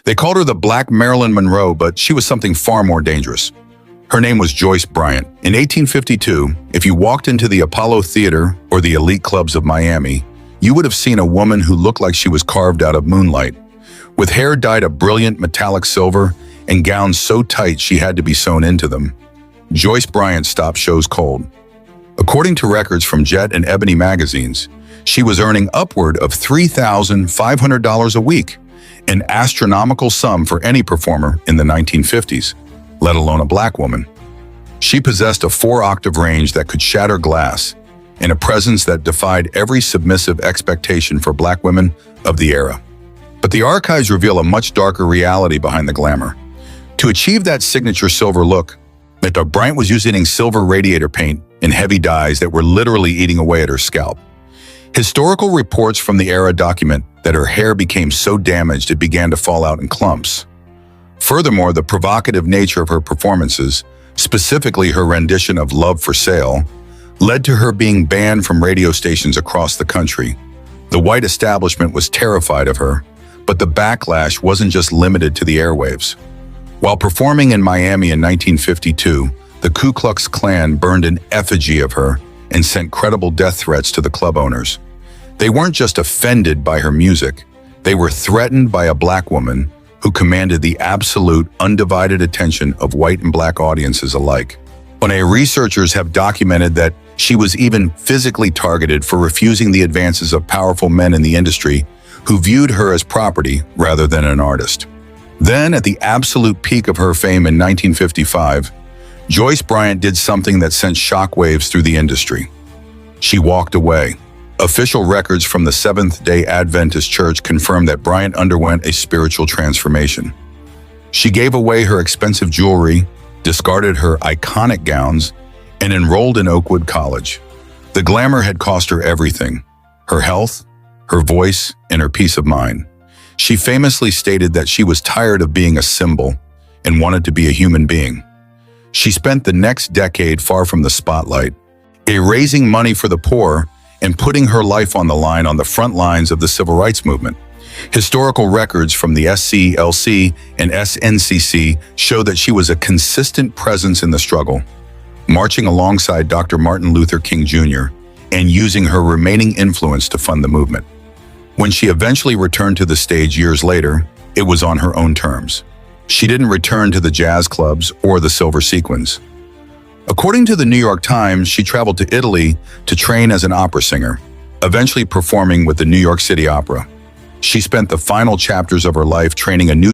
They called her the Black Marilyn Monroe, but she was something far more dangerous. Her name was Joyce Bryant. In 1852, if you walked into the Apollo Theater or the elite clubs of Miami, you would have seen a woman who looked like she was carved out of moonlight, with hair dyed a brilliant metallic silver and gowns so tight she had to be sewn into them. Joyce Bryant stopped shows cold. According to records from Jet and Ebony magazines, she was earning upward of $3,500 a week, an astronomical sum for any performer in the 1950s, let alone a black woman. She possessed a 4-octave range that could shatter glass, and a presence that defied every submissive expectation for black women of the era. But the archives reveal a much darker reality behind the glamour. To achieve that signature silver look, Bryant was using silver radiator paint and heavy dyes that were literally eating away at her scalp. Historical reports from the era document that her hair became so damaged it began to fall out in clumps. Furthermore, the provocative nature of her performances, specifically her rendition of Love for Sale, led to her being banned from radio stations across the country. The white establishment was terrified of her, but the backlash wasn't just limited to the airwaves. While performing in Miami in 1952, the Ku Klux Klan burned an effigy of her and sent credible death threats to the club owners. They weren't just offended by her music, they were threatened by a black woman who commanded the absolute, undivided attention of white and black audiences alike. Researchers have documented that she was even physically targeted for refusing the advances of powerful men in the industry who viewed her as property rather than an artist. Then, at the absolute peak of her fame in 1955, Joyce Bryant did something that sent shockwaves through the industry. She walked away. Official records from the Seventh-day Adventist Church confirm that Bryant underwent a spiritual transformation. She gave away her expensive jewelry, discarded her iconic gowns, and enrolled in Oakwood College. The glamour had cost her everything: her health, her voice, and her peace of mind. She famously stated that she was tired of being a symbol and wanted to be a human being. She spent the next decade far from the spotlight, raising money for the poor and putting her life on the line on the front lines of the civil rights movement. Historical records from the SCLC and SNCC show that she was a consistent presence in the struggle, marching alongside Dr. Martin Luther King Jr. and using her remaining influence to fund the movement. When she eventually returned to the stage years later, it was on her own terms. She didn't return to the jazz clubs or the silver sequins. According to the New York Times, she traveled to Italy to train as an opera singer, eventually performing with the New York City Opera. She spent the final chapters of her life training a new